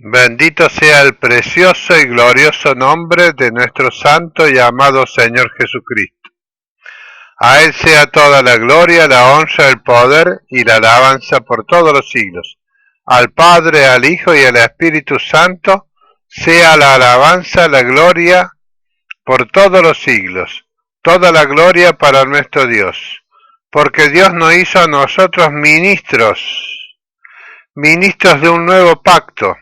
Bendito sea el precioso y glorioso nombre de nuestro santo y amado Señor Jesucristo. A Él sea toda la gloria, la honra, el poder y la alabanza por todos los siglos. Al Padre, al Hijo y al Espíritu Santo sea la alabanza, la gloria por todos los siglos. Toda la gloria para nuestro Dios. Porque Dios nos hizo a nosotros ministros de un nuevo pacto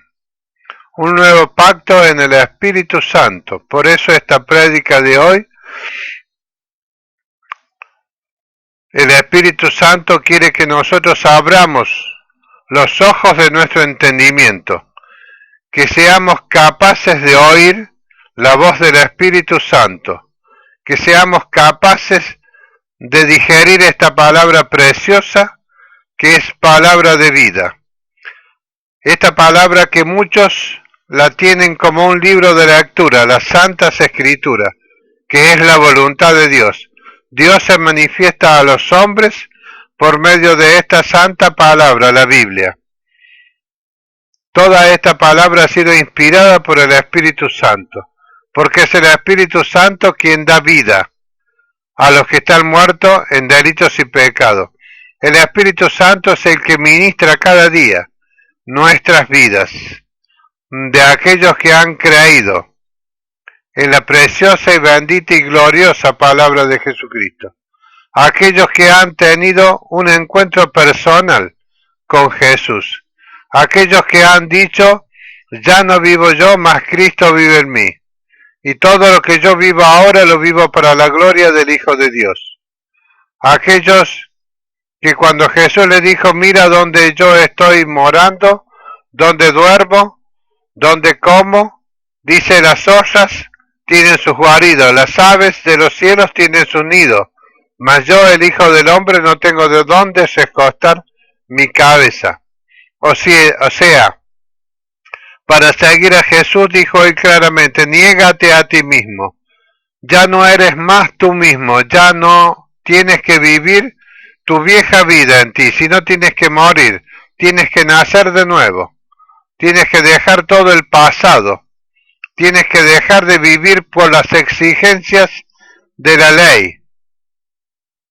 en el Espíritu Santo. Por eso esta prédica de hoy, el Espíritu Santo quiere que nosotros abramos los ojos de nuestro entendimiento, que seamos capaces de oír la voz del Espíritu Santo, que seamos capaces de digerir esta palabra preciosa que es palabra de vida. Esta palabra que muchos la tienen como un libro de lectura, las Santas Escrituras, que es la voluntad de Dios. Dios se manifiesta a los hombres por medio de esta santa palabra, la Biblia. Toda esta palabra ha sido inspirada por el Espíritu Santo, porque es el Espíritu Santo quien da vida a los que están muertos en delitos y pecados. El Espíritu Santo es el que ministra cada día nuestras vidas, de aquellos que han creído en la preciosa y bendita y gloriosa palabra de Jesucristo, aquellos que han tenido un encuentro personal con Jesús, aquellos que han dicho, ya no vivo yo, mas Cristo vive en mí, y todo lo que yo vivo ahora lo vivo para la gloria del Hijo de Dios. Aquellos que cuando Jesús le dijo, mira donde yo estoy morando, donde duermo, donde como, dice, las zorras tienen sus guaridos, las aves de los cielos tienen su nido, mas yo, el Hijo del Hombre, no tengo de dónde recostar mi cabeza. O sea, para seguir a Jesús, dijo él claramente, niégate a ti mismo. Ya no eres más tú mismo, ya no tienes que vivir tu vieja vida en ti, sino tienes que morir, tienes que nacer de nuevo, tienes que dejar todo el pasado, tienes que dejar de vivir por las exigencias de la ley.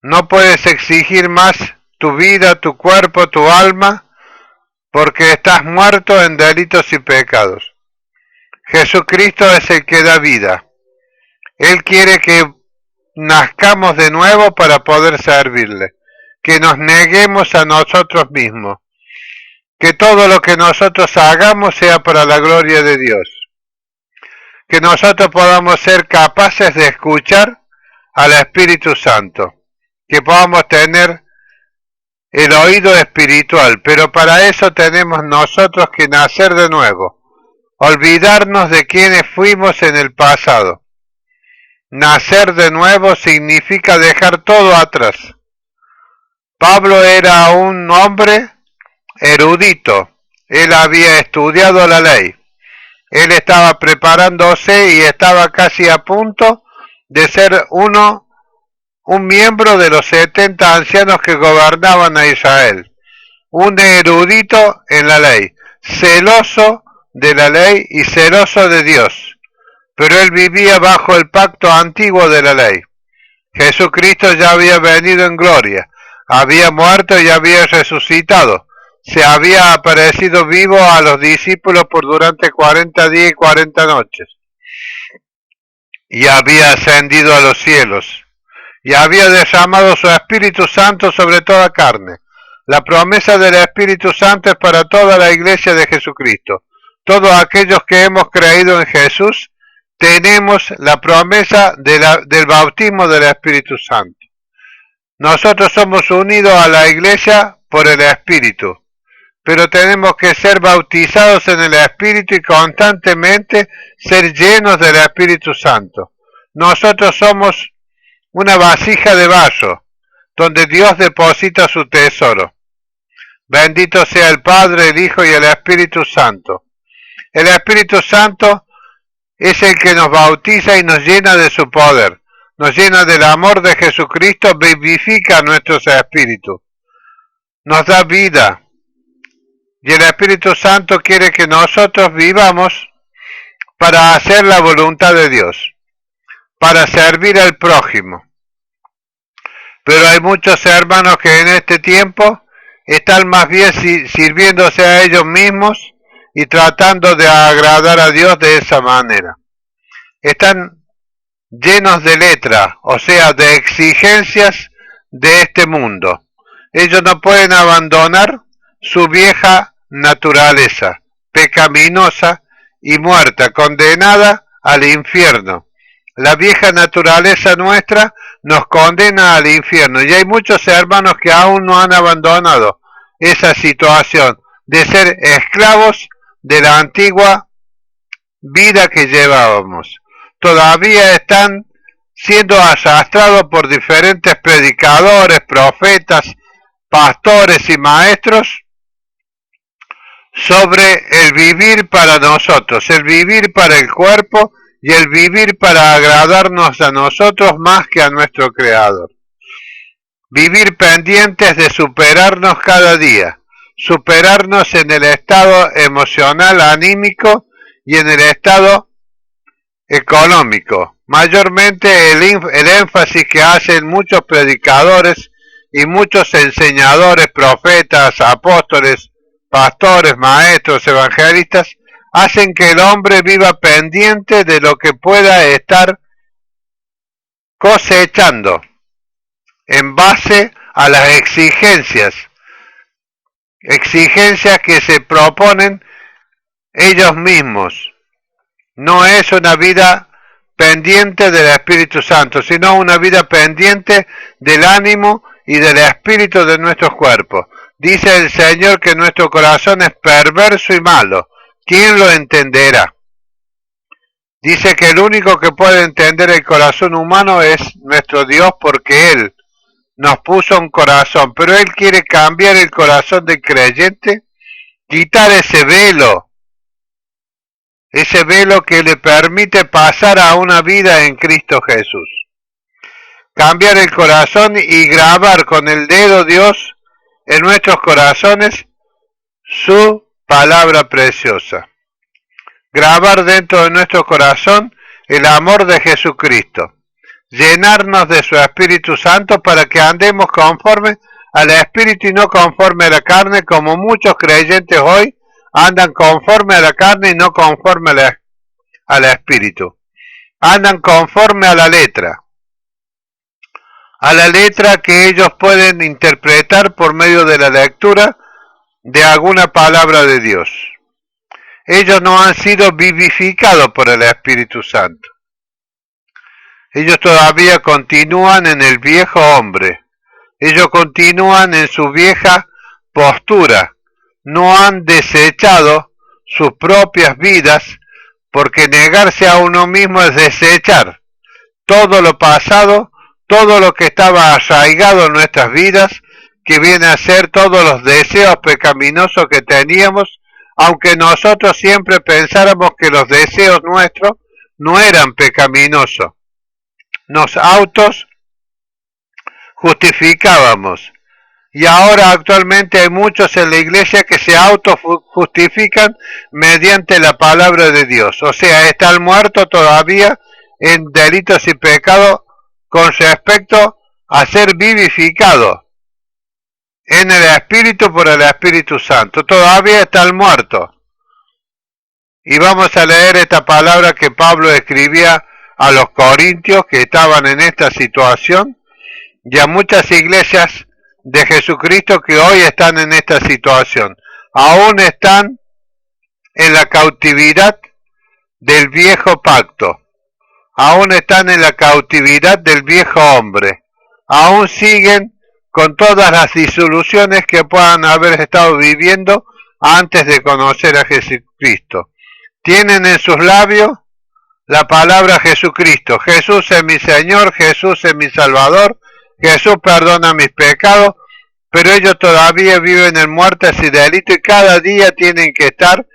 No puedes exigir más tu vida, tu cuerpo, tu alma, porque estás muerto en delitos y pecados. Jesucristo es el que da vida. Él quiere que nazcamos de nuevo para poder servirle, que nos neguemos a nosotros mismos, que todo lo que nosotros hagamos sea para la gloria de Dios, que nosotros podamos ser capaces de escuchar al Espíritu Santo, que podamos tener el oído espiritual, pero para eso tenemos nosotros que nacer de nuevo, olvidarnos de quienes fuimos en el pasado. Nacer de nuevo significa dejar todo atrás. Pablo era un hombre erudito, él había estudiado la ley, él estaba preparándose y estaba casi a punto de ser un miembro de los 70 ancianos que gobernaban a Israel, un erudito en la ley, celoso de la ley y celoso de Dios, pero él vivía bajo el pacto antiguo de la ley. Jesucristo ya había venido en gloria, había muerto y había resucitado, se había aparecido vivo a los discípulos por durante 40 días y 40 noches, y había ascendido a los cielos, y había derramado su Espíritu Santo sobre toda carne. La promesa del Espíritu Santo es para toda la iglesia de Jesucristo. Todos aquellos que hemos creído en Jesús, tenemos la promesa del bautismo del Espíritu Santo. Nosotros somos unidos a la iglesia por el Espíritu, pero tenemos que ser bautizados en el Espíritu y constantemente ser llenos del Espíritu Santo. Nosotros somos una vasija de barro, donde Dios deposita su tesoro. Bendito sea el Padre, el Hijo y el Espíritu Santo. El Espíritu Santo es el que nos bautiza y nos llena de su poder, nos llena del amor de Jesucristo, vivifica nuestros espíritus, nos da vida, Y el Espíritu Santo quiere que nosotros vivamos para hacer la voluntad de Dios, para servir al prójimo. Pero hay muchos hermanos que en este tiempo están más bien sirviéndose a ellos mismos y tratando de agradar a Dios de esa manera. Están llenos de letra, o sea, de exigencias de este mundo. Ellos no pueden abandonar su vieja naturaleza, pecaminosa y muerta, condenada al infierno. La vieja naturaleza nuestra nos condena al infierno y hay muchos hermanos que aún no han abandonado esa situación de ser esclavos de la antigua vida que llevábamos. Todavía están siendo arrastrados por diferentes predicadores, profetas, pastores y maestros sobre el vivir para nosotros, el vivir para el cuerpo y el vivir para agradarnos a nosotros más que a nuestro Creador. Vivir pendientes de superarnos cada día, superarnos en el estado emocional, anímico y en el estado económico. Mayormente el énfasis que hacen muchos predicadores y muchos enseñadores, profetas, apóstoles, pastores, maestros, evangelistas, hacen que el hombre viva pendiente de lo que pueda estar cosechando en base a las exigencias que se proponen ellos mismos. No es una vida pendiente del Espíritu Santo, sino una vida pendiente del ánimo y del espíritu de nuestros cuerpos. Dice el Señor que nuestro corazón es perverso y malo. ¿Quién lo entenderá? Dice que el único que puede entender el corazón humano es nuestro Dios, porque Él nos puso un corazón, pero Él quiere cambiar el corazón del creyente, quitar ese velo que le permite pasar a una vida en Cristo Jesús. Cambiar el corazón y grabar con el dedo Dios en nuestros corazones su palabra preciosa. Grabar dentro de nuestro corazón el amor de Jesucristo. Llenarnos de su Espíritu Santo para que andemos conforme al Espíritu y no conforme a la carne, como muchos creyentes hoy andan conforme a la carne y no conforme al Espíritu. Andan conforme a la letra que ellos pueden interpretar por medio de la lectura de alguna palabra de Dios. Ellos no han sido vivificados por el Espíritu Santo. Ellos todavía continúan en el viejo hombre. Ellos continúan en su vieja postura. No han desechado sus propias vidas, porque negarse a uno mismo es desechar todo lo pasado, todo lo que estaba arraigado en nuestras vidas, que viene a ser todos los deseos pecaminosos que teníamos, aunque nosotros siempre pensáramos que los deseos nuestros no eran pecaminosos. Nos justificábamos. Y ahora actualmente hay muchos en la iglesia que se justifican mediante la palabra de Dios. O sea, están muertos todavía en delitos y pecados con respecto a ser vivificados en el Espíritu por el Espíritu Santo. Todavía están muertos. Y vamos a leer esta palabra que Pablo escribía a los corintios que estaban en esta situación y a muchas iglesias de Jesucristo que hoy están en esta situación. Aún están en la cautividad del viejo pacto. Aún están en la cautividad del viejo hombre. Aún siguen con todas las disoluciones que puedan haber estado viviendo antes de conocer a Jesucristo. Tienen en sus labios la palabra Jesucristo. Jesús es mi Señor, Jesús es mi Salvador, Jesús perdona mis pecados, pero ellos todavía viven en muertes y delitos y cada día tienen que estar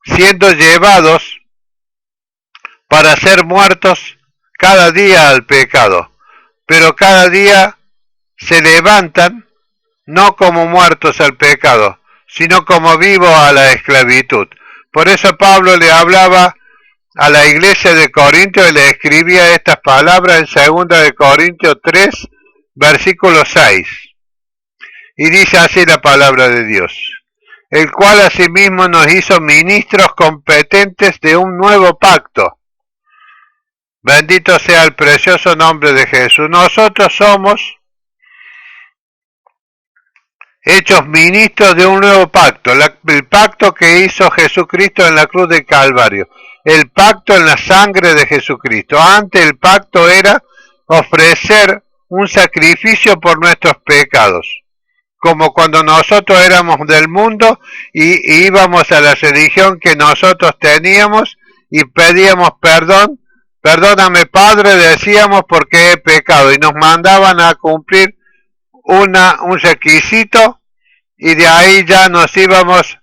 siendo llevados para ser muertos cada día al pecado. Pero cada día se levantan no como muertos al pecado, sino como vivo a la esclavitud. Por eso Pablo le hablaba a la iglesia de Corinto y le escribía estas palabras en 2 de Corintios 3, versículo 6. Y dice así la palabra de Dios: el cual asimismo nos hizo ministros competentes de un nuevo pacto. Bendito sea el precioso nombre de Jesús. Nosotros somos hechos ministros de un nuevo pacto, el pacto que hizo Jesucristo en la cruz del Calvario, el pacto en la sangre de Jesucristo. Antes el pacto era ofrecer un sacrificio por nuestros pecados, como cuando nosotros éramos del mundo y íbamos a la religión que nosotros teníamos y pedíamos perdón. Perdóname, Padre, decíamos, porque he pecado, y nos mandaban a cumplir un requisito, y de ahí ya nos íbamos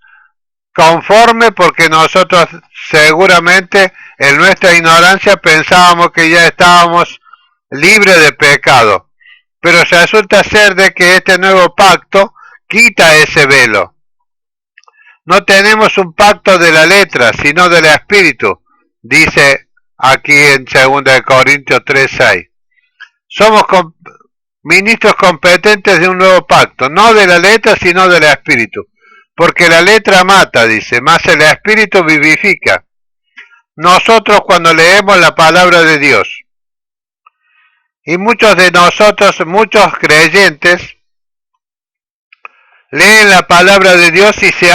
conforme, porque nosotros seguramente en nuestra ignorancia pensábamos que ya estábamos libres de pecado. Pero resulta ser de que este nuevo pacto quita ese velo. No tenemos un pacto de la letra, sino del espíritu, dice aquí en 2 de Corintios 3:6. Somos ministros competentes de un nuevo pacto, no de la letra, sino del espíritu. Porque la letra mata, dice, mas el espíritu vivifica. Nosotros cuando leemos la palabra de Dios, y muchos de nosotros, muchos creyentes, leen la palabra de Dios y se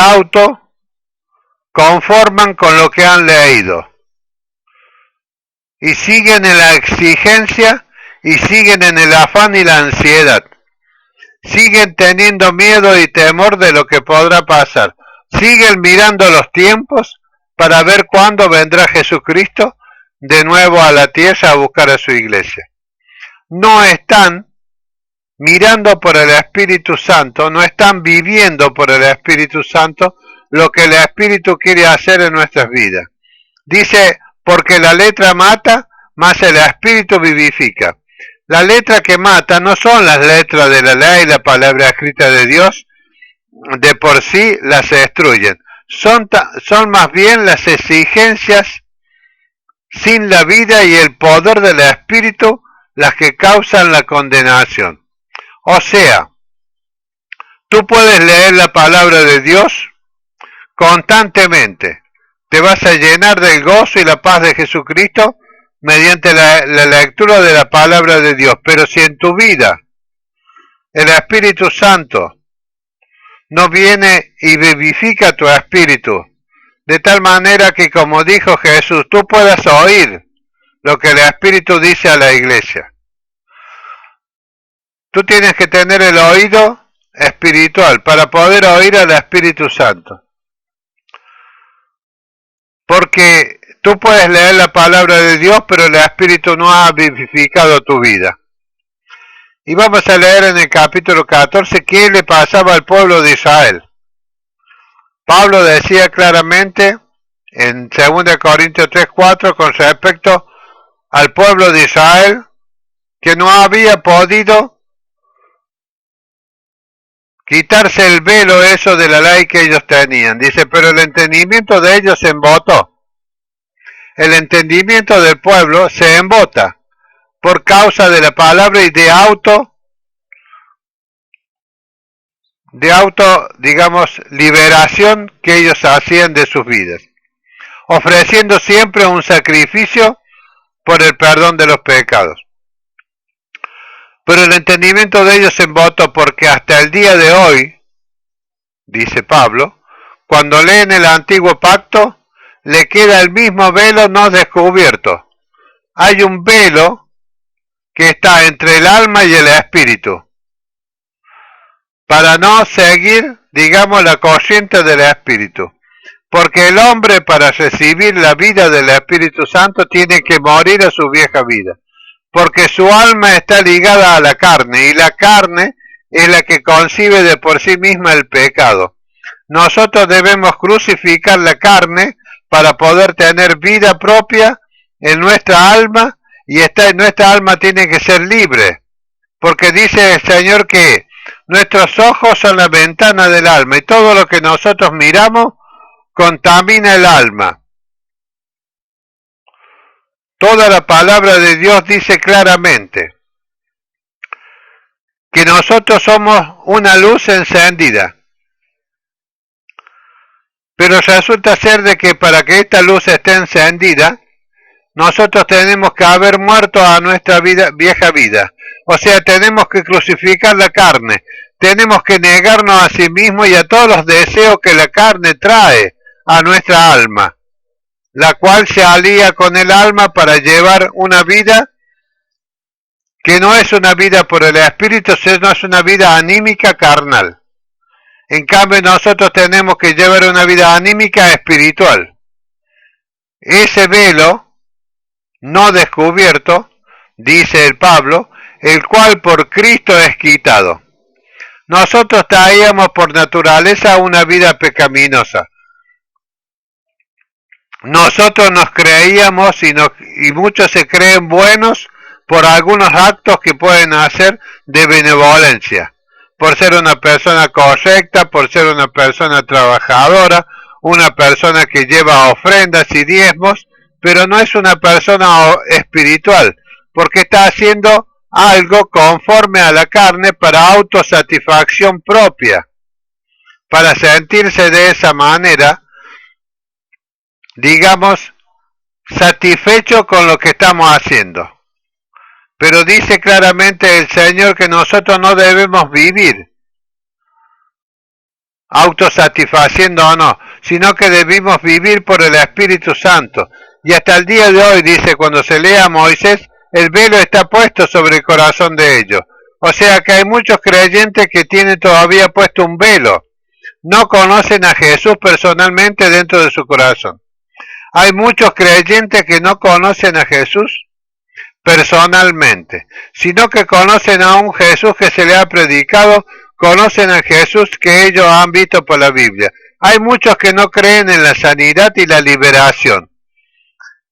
conforman con lo que han leído. Y siguen en la exigencia y siguen en el afán y la ansiedad. Siguen teniendo miedo y temor de lo que podrá pasar. Siguen mirando los tiempos para ver cuándo vendrá Jesucristo de nuevo a la tierra a buscar a su iglesia. No están mirando por el Espíritu Santo, no están viviendo por el Espíritu Santo lo que el Espíritu quiere hacer en nuestras vidas. Dice, porque la letra mata, mas el Espíritu vivifica. La letra que mata no son las letras de la ley, la palabra escrita de Dios, de por sí las destruyen. Son más bien las exigencias sin la vida y el poder del Espíritu las que causan la condenación. O sea, tú puedes leer la palabra de Dios constantemente. Te vas a llenar del gozo y la paz de Jesucristo mediante la lectura de la palabra de Dios. Pero si en tu vida el Espíritu Santo no viene y vivifica tu espíritu, de tal manera que, como dijo Jesús, tú puedas oír lo que el Espíritu dice a la iglesia. Tú tienes que tener el oído espiritual para poder oír al Espíritu Santo. Porque tú puedes leer la palabra de Dios, pero el Espíritu no ha vivificado tu vida. Y vamos a leer en el capítulo 14 qué le pasaba al pueblo de Israel. Pablo decía claramente en 2 Corintios 3:4 con respecto al pueblo de Israel que no había podido quitarse el velo eso de la ley que ellos tenían. Dice, pero el entendimiento de ellos se embotó. El entendimiento del pueblo se embota por causa de la palabra y de digamos, liberación que ellos hacían de sus vidas, ofreciendo siempre un sacrificio por el perdón de los pecados. Pero el entendimiento de ellos se embotó porque hasta el día de hoy, dice Pablo, cuando leen el antiguo pacto, le queda el mismo velo no descubierto. Hay un velo que está entre el alma y el espíritu, para no seguir, digamos, la corriente del Espíritu. Porque el hombre, para recibir la vida del Espíritu Santo, tiene que morir a su vieja vida. Porque su alma está ligada a la carne, y la carne es la que concibe de por sí misma el pecado. Nosotros debemos crucificar la carne para poder tener vida propia en nuestra alma, y nuestra alma tiene que ser libre. Porque dice el Señor que Nuestros ojos son la ventana del alma y todo lo que nosotros miramos contamina el alma. Toda la palabra de Dios dice claramente que nosotros somos una luz encendida. Pero resulta ser de que para que esta luz esté encendida, nosotros tenemos que haber muerto a nuestra vieja vida. O sea, tenemos que crucificar la carne. Tenemos que negarnos a sí mismos y a todos los deseos que la carne trae a nuestra alma, la cual se alía con el alma para llevar una vida que no es una vida por el espíritu, sino es una vida anímica carnal. En cambio, nosotros tenemos que llevar una vida anímica espiritual. Ese velo no descubierto, dice el Pablo, el cual por Cristo es quitado. Nosotros traíamos por naturaleza una vida pecaminosa. Nosotros nos creíamos y muchos se creen buenos por algunos actos que pueden hacer de benevolencia, por ser una persona correcta, por ser una persona trabajadora, una persona que lleva ofrendas y diezmos, pero no es una persona espiritual, porque está haciendo algo conforme a la carne para autosatisfacción propia, para sentirse de esa manera, digamos, satisfecho con lo que estamos haciendo. Pero dice claramente el Señor que nosotros no debemos vivir autosatisfaciendo o no, sino que debemos vivir por el Espíritu Santo. Y hasta el día de hoy, dice, cuando se lee a Moisés, el velo está puesto sobre el corazón de ellos. O sea que hay muchos creyentes que tienen todavía puesto un velo. No conocen a Jesús personalmente dentro de su corazón. Hay muchos creyentes que no conocen a Jesús personalmente, sino que conocen a un Jesús que se le ha predicado, conocen a Jesús que ellos han visto por la Biblia. Hay muchos que no creen en la sanidad y la liberación.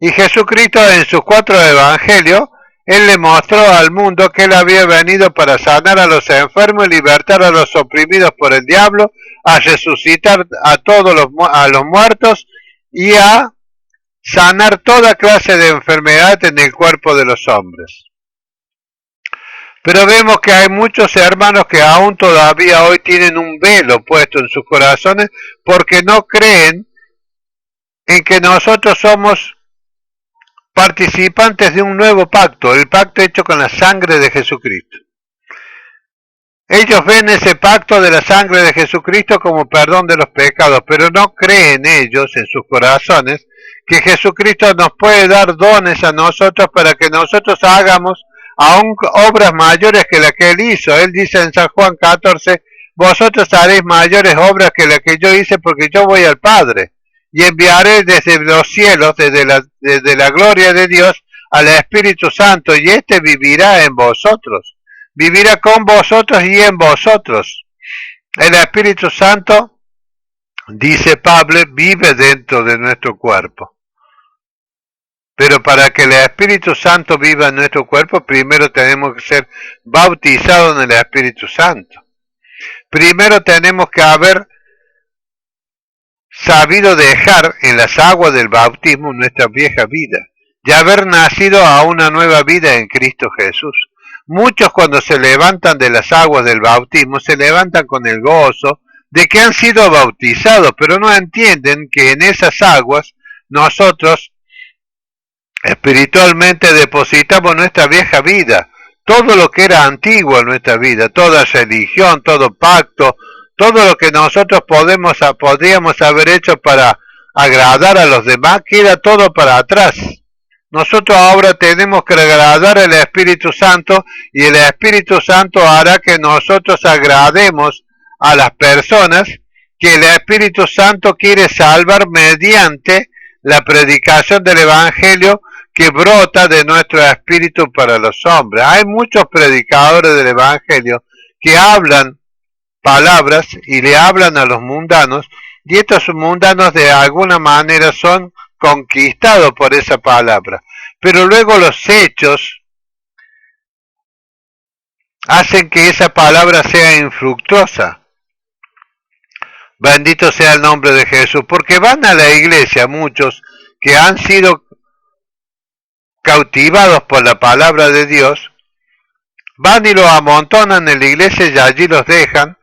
Y Jesucristo en sus 4 evangelios, Él le mostró al mundo que Él había venido para sanar a los enfermos, libertar a los oprimidos por el diablo, a resucitar a todos a los muertos y a sanar toda clase de enfermedad en el cuerpo de los hombres. Pero vemos que hay muchos hermanos que aún todavía hoy tienen un velo puesto en sus corazones porque no creen en que nosotros somos participantes de un nuevo pacto, el pacto hecho con la sangre de Jesucristo. Ellos ven ese pacto de la sangre de Jesucristo como perdón de los pecados, pero no creen ellos en sus corazones que Jesucristo nos puede dar dones a nosotros para que nosotros hagamos aún obras mayores que la que Él hizo. Él dice en San Juan 14, vosotros haréis mayores obras que la que yo hice porque yo voy al Padre y enviaré desde los cielos, desde la gloria de Dios, al Espíritu Santo y éste vivirá en vosotros. Vivirá con vosotros y en vosotros. El Espíritu Santo, dice Pablo, vive dentro de nuestro cuerpo. Pero para que el Espíritu Santo viva en nuestro cuerpo, primero tenemos que ser bautizados en el Espíritu Santo. Primero tenemos que haber sabido dejar en las aguas del bautismo nuestra vieja vida y haber nacido a una nueva vida en Cristo Jesús. Muchos cuando se levantan de las aguas del bautismo se levantan con el gozo de que han sido bautizados, pero no entienden que en esas aguas nosotros espiritualmente depositamos nuestra vieja vida, todo lo que era antiguo en nuestra vida, toda religión, todo pacto, todo lo que nosotros podríamos haber hecho para agradar a los demás, queda todo para atrás. Nosotros ahora tenemos que agradar al Espíritu Santo y el Espíritu Santo hará que nosotros agrademos a las personas que el Espíritu Santo quiere salvar mediante la predicación del Evangelio que brota de nuestro espíritu para los hombres. Hay muchos predicadores del Evangelio que hablan palabras y le hablan a los mundanos y estos mundanos de alguna manera son conquistados por esa palabra. Pero luego los hechos hacen que esa palabra sea infructuosa. Bendito sea el nombre de Jesús, porque van a la iglesia muchos que han sido cautivados por la palabra de Dios, van y lo amontonan en la iglesia y allí los dejan,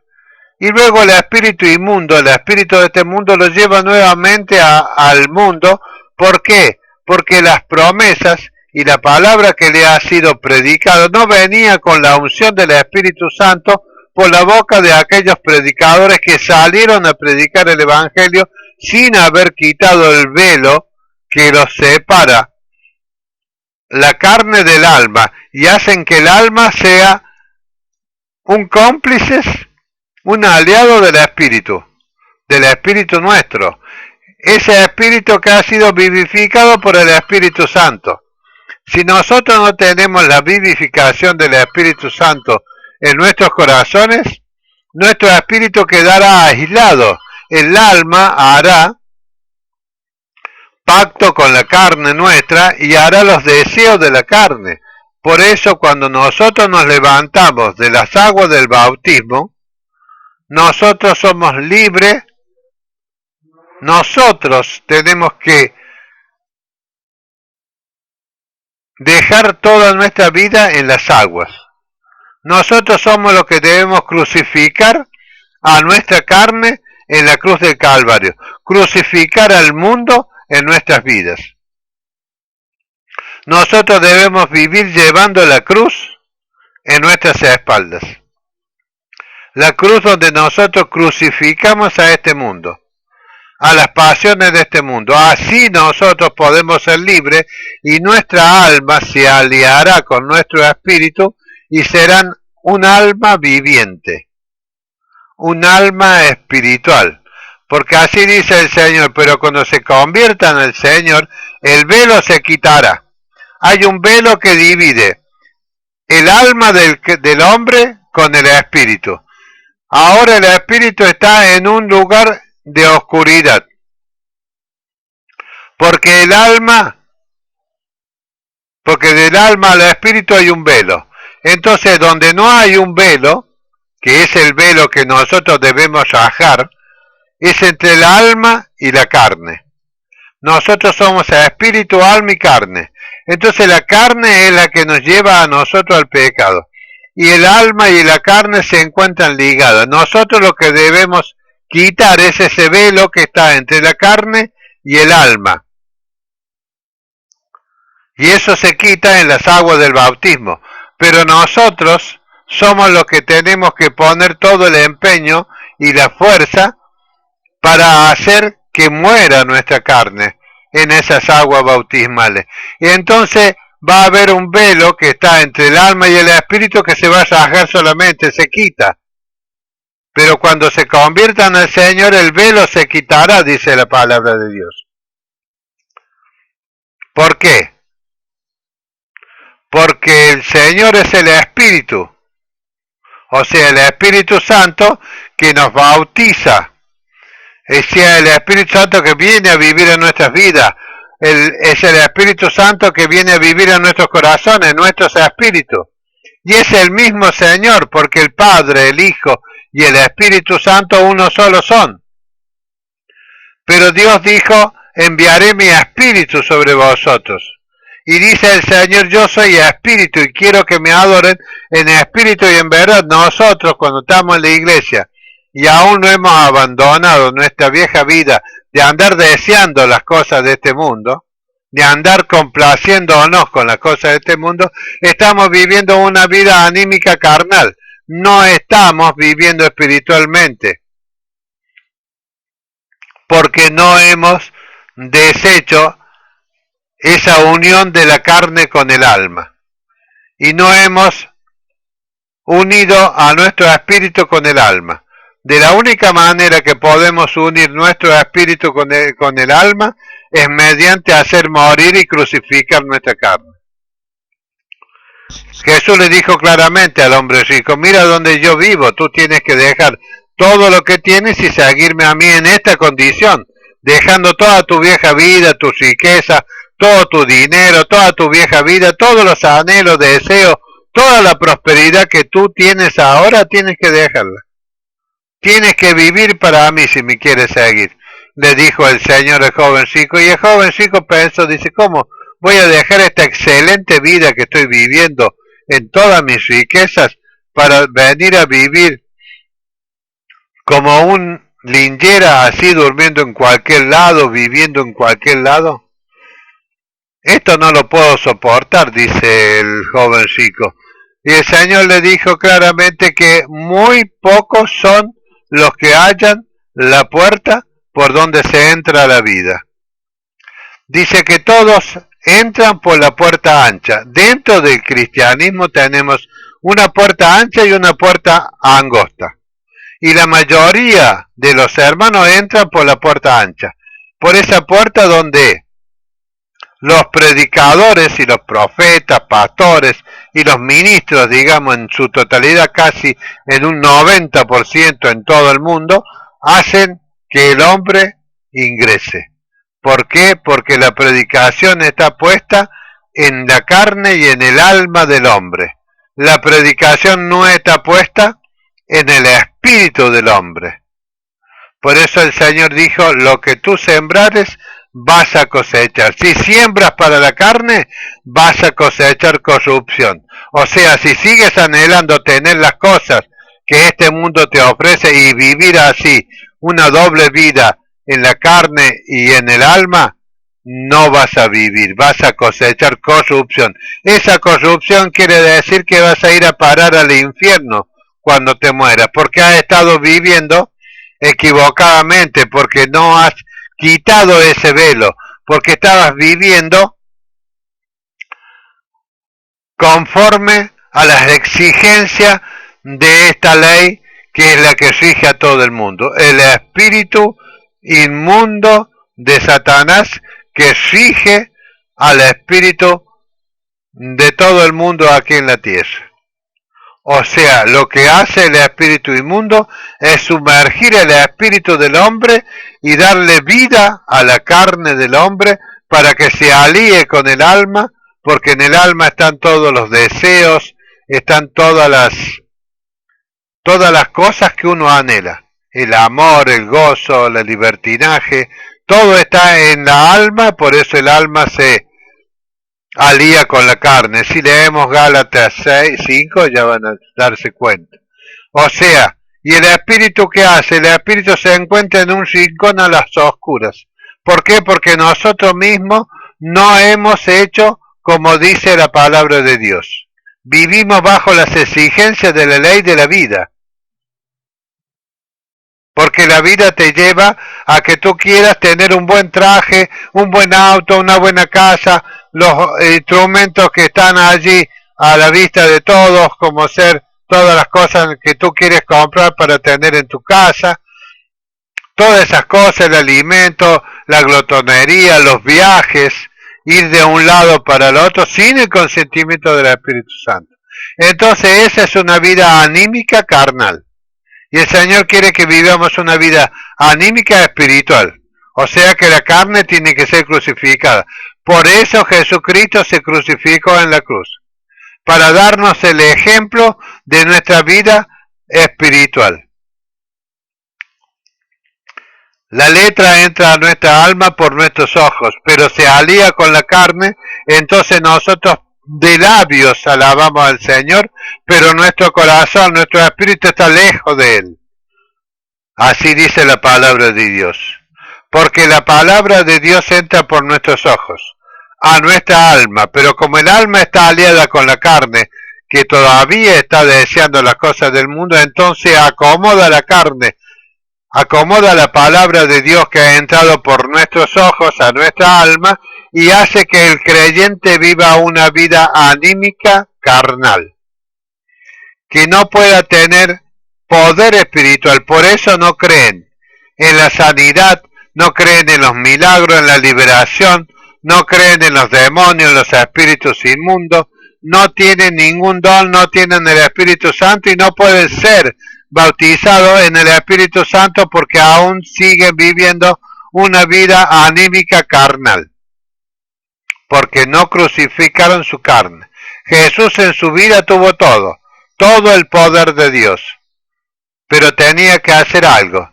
y luego el espíritu inmundo, el espíritu de este mundo, los lleva nuevamente al mundo. ¿Por qué? Porque las promesas y la palabra que le ha sido predicada no venía con la unción del Espíritu Santo por la boca de aquellos predicadores que salieron a predicar el Evangelio sin haber quitado el velo que los separa la carne del alma y hacen que el alma sea un cómplice, un aliado del Espíritu nuestro, ese Espíritu que ha sido vivificado por el Espíritu Santo. Si nosotros no tenemos la vivificación del Espíritu Santo en nuestros corazones, nuestro espíritu quedará aislado. El alma hará pacto con la carne nuestra y hará los deseos de la carne. Por eso cuando nosotros nos levantamos de las aguas del bautismo, nosotros somos libres, nosotros tenemos que dejar toda nuestra vida en las aguas. Nosotros somos los que debemos crucificar a nuestra carne en la cruz del Calvario, crucificar al mundo en nuestras vidas. Nosotros debemos vivir llevando la cruz en nuestras espaldas. La cruz donde nosotros crucificamos a este mundo, a las pasiones de este mundo. Así nosotros podemos ser libres y nuestra alma se aliará con nuestro espíritu y serán un alma viviente, un alma espiritual. Porque así dice el Señor, pero cuando se conviertan al Señor, el velo se quitará. Hay un velo que divide el alma del hombre con el espíritu. Ahora el espíritu está en un lugar de oscuridad. Porque del alma al espíritu hay un velo. Entonces, donde no hay un velo, que es el velo que nosotros debemos rajar, es entre el alma y la carne. Nosotros somos espíritu, alma y carne. Entonces la carne es la que nos lleva a nosotros al pecado. Y el alma y la carne se encuentran ligadas. Nosotros lo que debemos quitar es ese velo que está entre la carne y el alma. Y eso se quita en las aguas del bautismo. Pero nosotros somos los que tenemos que poner todo el empeño y la fuerza para hacer que muera nuestra carne en esas aguas bautismales. Y entonces va a haber un velo que está entre el alma y el espíritu que se va a rasgar solamente, se quita. Pero cuando se conviertan al Señor, el velo se quitará, dice la palabra de Dios. ¿Por qué? Porque el Señor es el Espíritu, o sea, el Espíritu Santo que nos bautiza. Es el Espíritu Santo que viene a vivir en nuestras vidas. Es el Espíritu Santo que viene a vivir en nuestros corazones, en nuestros espíritus. Y es el mismo Señor, porque el Padre, el Hijo y el Espíritu Santo uno solo son. Pero Dios dijo, enviaré mi espíritu sobre vosotros. Y dice el Señor, yo soy espíritu y quiero que me adoren en espíritu y en verdad. Nosotros cuando estamos en la iglesia y aún no hemos abandonado nuestra vieja vida de andar deseando las cosas de este mundo, de andar complaciéndonos con las cosas de este mundo, estamos viviendo una vida anímica carnal. No estamos viviendo espiritualmente. Porque no hemos deshecho esa unión de la carne con el alma. Y no hemos unido a nuestro espíritu con el alma. De la única manera que podemos unir nuestro espíritu con el alma es mediante hacer morir y crucificar nuestra carne. Jesús le dijo claramente al hombre rico, mira donde yo vivo, tú tienes que dejar todo lo que tienes y seguirme a mí en esta condición, dejando toda tu vieja vida, tu riqueza, todo tu dinero, toda tu vieja vida, todos los anhelos, deseos, Toda la prosperidad que tú tienes ahora tienes que dejarla. Tienes que vivir para mí si me quieres seguir, le dijo el Señor al jovencico. Y el jovencico pensó, dice, ¿cómo voy a dejar esta excelente vida que estoy viviendo en todas mis riquezas para venir a vivir como un linchera así, durmiendo en cualquier lado, viviendo en cualquier lado? Esto no lo puedo soportar, dice el jovencico. Y el Señor le dijo claramente que muy pocos son los que hallan la puerta por donde se entra a la vida. Dice que todos entran por la puerta ancha. Dentro del cristianismo tenemos una puerta ancha y una puerta angosta. Y la mayoría de los hermanos entran por la puerta ancha. Por esa puerta donde los predicadores y los profetas, pastores y los ministros, digamos en su totalidad, casi en un 90% en todo el mundo, hacen que el hombre ingrese. ¿Por qué? Porque la predicación está puesta en la carne y en el alma del hombre. La predicación no está puesta en el espíritu del hombre. Por eso el Señor dijo, lo que tú sembrares, vas a cosechar. Si siembras para la carne, vas a cosechar corrupción. O sea, si sigues anhelando tener las cosas que este mundo te ofrece y vivir así una doble vida en la carne y en el alma, no vas a vivir, vas a cosechar corrupción. Esa corrupción quiere decir que vas a ir a parar al infierno cuando te mueras, porque has estado viviendo equivocadamente, porque no has quitado ese velo, porque estabas viviendo conforme a las exigencias de esta ley que es la que rige a todo el mundo, el espíritu inmundo de Satanás que rige al espíritu de todo el mundo aquí en la tierra. O sea, lo que hace el espíritu inmundo es sumergir el espíritu del hombre y darle vida a la carne del hombre para que se alíe con el alma, porque en el alma están todos los deseos, están todas las cosas que uno anhela. El amor, el gozo, el libertinaje, todo está en la alma, por eso el alma se alía con la carne. Si leemos Gálatas 5 ya van a darse cuenta. O sea, ¿y el espíritu qué hace? El espíritu se encuentra en un rincón a las oscuras. ¿Por qué? Porque nosotros mismos no hemos hecho como dice la palabra de Dios. Vivimos bajo las exigencias de la ley de la vida. Porque la vida te lleva a que tú quieras tener un buen traje, un buen auto, una buena casa, los instrumentos que están allí a la vista de todos, como ser todas las cosas que tú quieres comprar para tener en tu casa, todas esas cosas, el alimento, la glotonería, los viajes, ir de un lado para el otro sin el consentimiento del Espíritu Santo. Entonces esa es una vida anímica carnal. Y el Señor quiere que vivamos una vida anímica espiritual. O sea que la carne tiene que ser crucificada. Por eso Jesucristo se crucificó en la cruz. Para darnos el ejemplo de nuestra vida espiritual. La letra entra a nuestra alma por nuestros ojos, pero se alía con la carne, entonces nosotros de labios alabamos al Señor, pero nuestro corazón, nuestro espíritu está lejos de Él. Así dice la palabra de Dios. Porque la palabra de Dios entra por nuestros ojos, a nuestra alma, pero como el alma está aliada con la carne, que todavía está deseando las cosas del mundo, entonces acomoda la carne, acomoda la palabra de Dios que ha entrado por nuestros ojos a nuestra alma y hace que el creyente viva una vida anímica carnal, que no pueda tener poder espiritual. Por eso no creen en la sanidad, no creen en los milagros, en la liberación, no creen en los demonios, en los espíritus inmundos, no tienen ningún don, no tienen el Espíritu Santo y no pueden ser bautizados en el Espíritu Santo porque aún siguen viviendo una vida anímica carnal, porque no crucificaron su carne. Jesús en su vida tuvo todo el poder de Dios, pero tenía que hacer algo,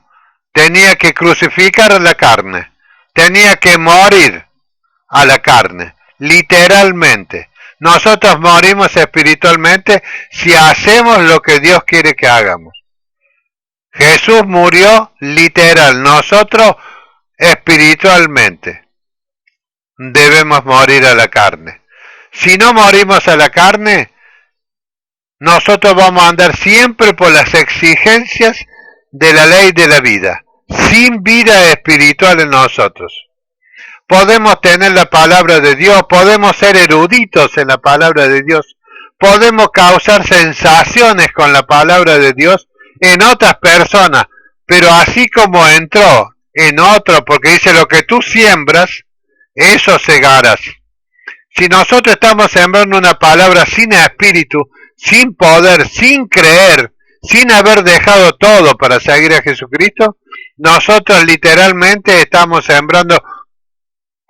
tenía que crucificar a la carne, tenía que morir a la carne, literalmente. Nosotros morimos espiritualmente si hacemos lo que Dios quiere que hagamos. Jesús murió literal, nosotros espiritualmente debemos morir a la carne. Si no morimos a la carne, nosotros vamos a andar siempre por las exigencias de la ley de la vida, sin vida espiritual en nosotros. Podemos tener la palabra de Dios, podemos ser eruditos en la palabra de Dios, podemos causar sensaciones con la palabra de Dios en otras personas, pero así como entró en otro, porque dice lo que tú siembras, eso segarás. Si nosotros estamos sembrando una palabra sin espíritu, sin poder, sin creer, sin haber dejado todo para seguir a Jesucristo, nosotros literalmente estamos sembrando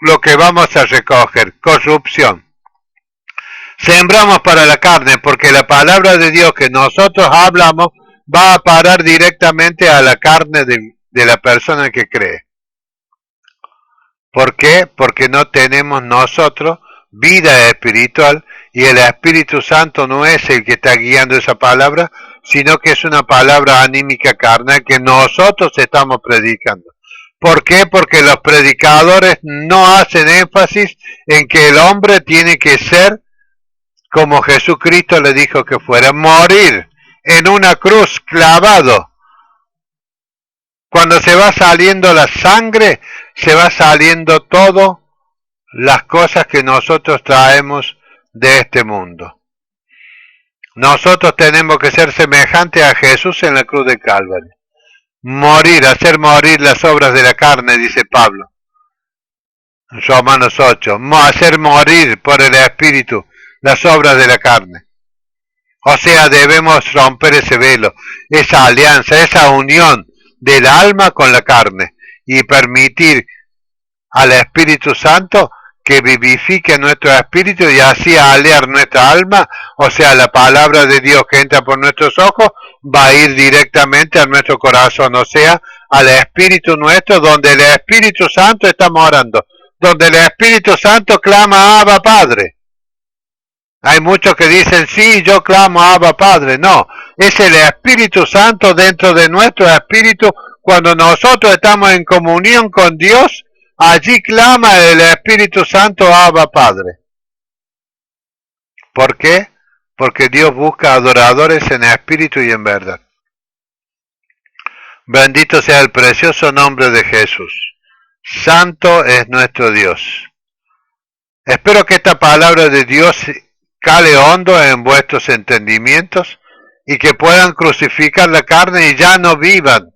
lo que vamos a recoger, corrupción. Sembramos para la carne porque la palabra de Dios que nosotros hablamos va a parar directamente a la carne de la persona que cree. ¿Por qué? Porque no tenemos nosotros vida espiritual y el Espíritu Santo no es el que está guiando esa palabra, sino que es una palabra anímica carnal que nosotros estamos predicando. ¿Por qué? Porque los predicadores no hacen énfasis en que el hombre tiene que ser como Jesucristo le dijo que fuera, morir en una cruz clavado. Cuando se va saliendo la sangre, se va saliendo todo las cosas que nosotros traemos de este mundo. Nosotros tenemos que ser semejantes a Jesús en la cruz de Calvario. Morir, hacer morir las obras de la carne, dice Pablo. En Romanos 8. Hacer morir por el Espíritu las obras de la carne. O sea, debemos romper ese velo, esa alianza, esa unión del alma con la carne y permitir al Espíritu Santo que vivifique nuestro espíritu y así aliar nuestra alma, o sea, la palabra de Dios que entra por nuestros ojos va a ir directamente a nuestro corazón, o sea, al espíritu nuestro, donde el Espíritu Santo está morando, donde el Espíritu Santo clama Abba Padre. Hay muchos que dicen, sí, yo clamo Abba Padre. No, es el Espíritu Santo dentro de nuestro espíritu. Cuando nosotros estamos en comunión con Dios, allí clama el Espíritu Santo Abba Padre. ¿Por qué? Porque Dios busca adoradores en espíritu y en verdad. Bendito sea el precioso nombre de Jesús. Santo es nuestro Dios. Espero que esta palabra de Dios cale hondo en vuestros entendimientos y que puedan crucificar la carne y ya no vivan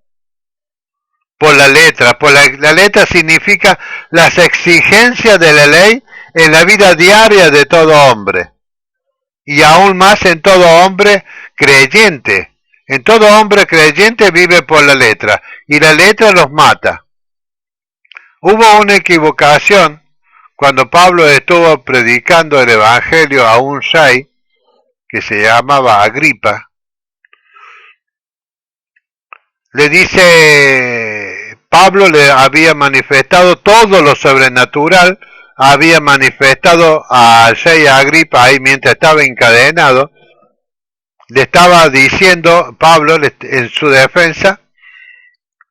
por la letra. La letra significa las exigencias de la ley en la vida diaria de todo hombre y aún más en todo hombre creyente. En todo hombre creyente vive por la letra y la letra los mata. Hubo una equivocación cuando Pablo estuvo predicando el Evangelio a un rey que se llamaba Agripa. Le dice, Pablo le había manifestado todo lo sobrenatural, había manifestado al rey Agripa ahí mientras estaba encadenado, le estaba diciendo Pablo en su defensa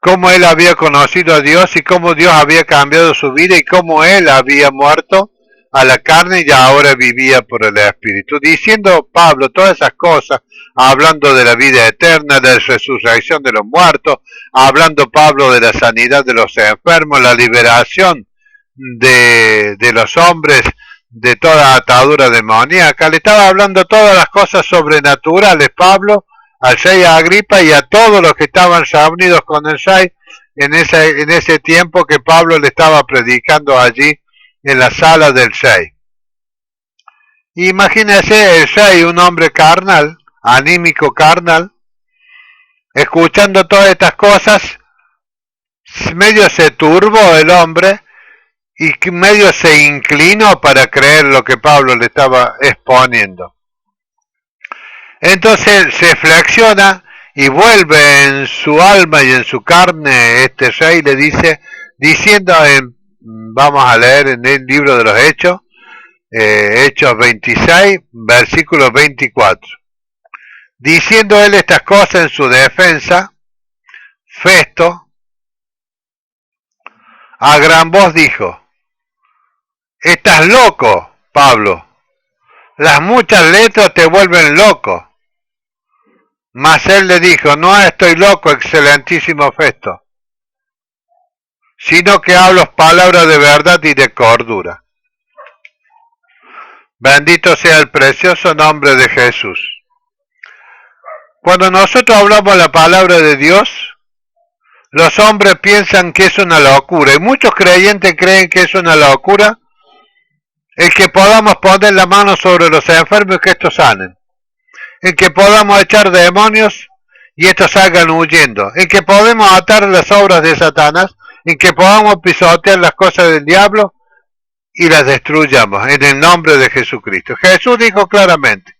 cómo él había conocido a Dios y cómo Dios había cambiado su vida y cómo él había muerto a la carne y ahora vivía por el Espíritu. Diciendo Pablo todas esas cosas, hablando de la vida eterna, de la resurrección de los muertos, hablando Pablo de la sanidad de los enfermos, la liberación de los hombres de toda atadura demoníaca. Le estaba hablando todas las cosas sobrenaturales Pablo al rey Agripa y a todos los que estaban reunidos con el rey en ese tiempo que Pablo le estaba predicando allí en la sala del rey. Imagínese el rey, un hombre carnal, anímico carnal, escuchando todas estas cosas, medio se turbó el hombre y que medio se inclinó para creer lo que Pablo le estaba exponiendo. Entonces se flexiona y vuelve en su alma y en su carne este rey, le dice, diciendo, vamos a leer en el libro de los Hechos, Hechos 26, versículo 24. Diciendo él estas cosas en su defensa, Festo a gran voz dijo, estás loco, Pablo, las muchas letras te vuelven loco. Mas él le dijo, no estoy loco, excelentísimo Festo, sino que hablo palabras de verdad y de cordura. Bendito sea el precioso nombre de Jesús. Cuando nosotros hablamos la palabra de Dios, los hombres piensan que es una locura, y muchos creyentes creen que es una locura el que podamos poner la mano sobre los enfermos y que estos sanen, el que podamos echar demonios y estos salgan huyendo, el que podemos atar las obras de Satanás, el que podamos pisotear las cosas del diablo y las destruyamos en el nombre de Jesucristo. Jesús dijo claramente,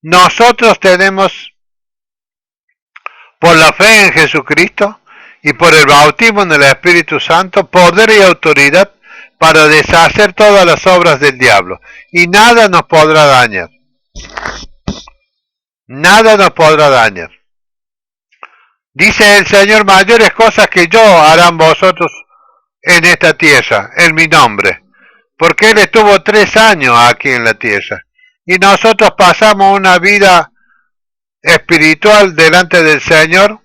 nosotros tenemos por la fe en Jesucristo y por el bautismo en el Espíritu Santo poder y autoridad para deshacer todas las obras del diablo, y nada nos podrá dañar. Nada nos podrá dañar. Dice el Señor, mayores cosas que yo harán vosotros en esta tierra, en mi nombre, porque Él estuvo 3 años aquí en la tierra, y nosotros pasamos una vida espiritual delante del Señor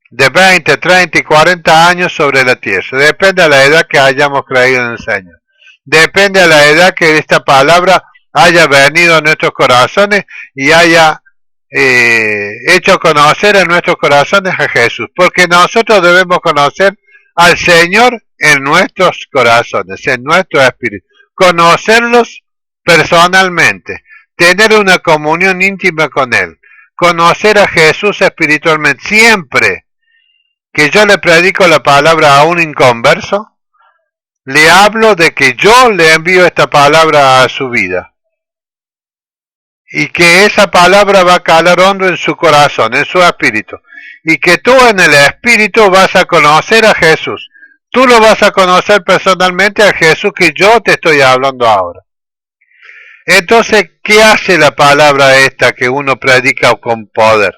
de 20, 30 y 40 años sobre la tierra. Depende de la edad que hayamos creído en el Señor. Depende de la edad que esta palabra haya venido a nuestros corazones y haya hecho conocer en nuestros corazones a Jesús. Porque nosotros debemos conocer al Señor en nuestros corazones, en nuestro espíritu. Conocerlos personalmente. Tener una comunión íntima con Él. Conocer a Jesús espiritualmente. Siempre que yo le predico la palabra a un inconverso, le hablo de que yo le envío esta palabra a su vida. Y que esa palabra va a calar hondo en su corazón, en su espíritu. Y que tú en el espíritu vas a conocer a Jesús. Tú lo vas a conocer personalmente a Jesús que yo te estoy hablando ahora. Entonces, ¿qué hace la palabra esta que uno predica con poder?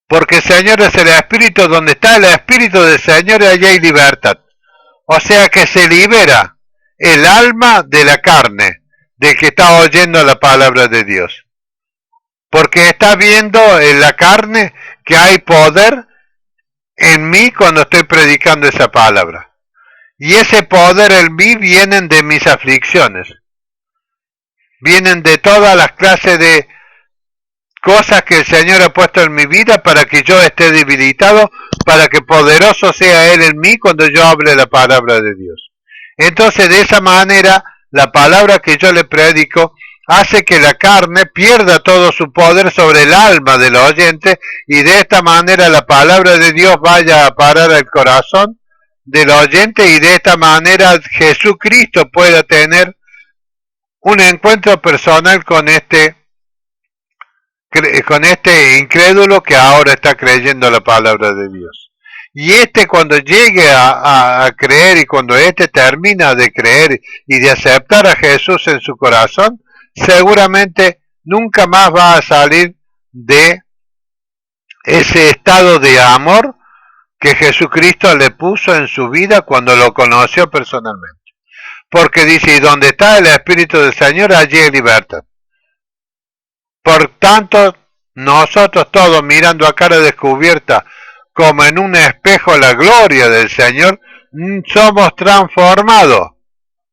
Porque el Señor es el Espíritu, donde está el Espíritu del Señor, allí hay libertad. O sea que se libera el alma de la carne, del que está oyendo la palabra de Dios. Porque está viendo en la carne que hay poder en mí cuando estoy predicando esa palabra. Y ese poder en mí vienen de mis aflicciones. Vienen de todas las clases de cosas que el Señor ha puesto en mi vida para que yo esté debilitado, para que poderoso sea Él en mí cuando yo hable la palabra de Dios. Entonces, de esa manera, la palabra que yo le predico hace que la carne pierda todo su poder sobre el alma del oyente, y de esta manera la palabra de Dios vaya a parar al corazón del oyente, y de esta manera Jesucristo pueda tener un encuentro personal con este incrédulo que ahora está creyendo la palabra de Dios. Y cuando llegue a creer, y cuando termina de creer y de aceptar a Jesús en su corazón, seguramente nunca más va a salir de ese estado de amor que Jesucristo le puso en su vida cuando lo conoció personalmente. Porque dice, y donde está el Espíritu del Señor, allí hay libertad. Por tanto, nosotros todos, mirando a cara descubierta, como en un espejo la gloria del Señor, somos transformados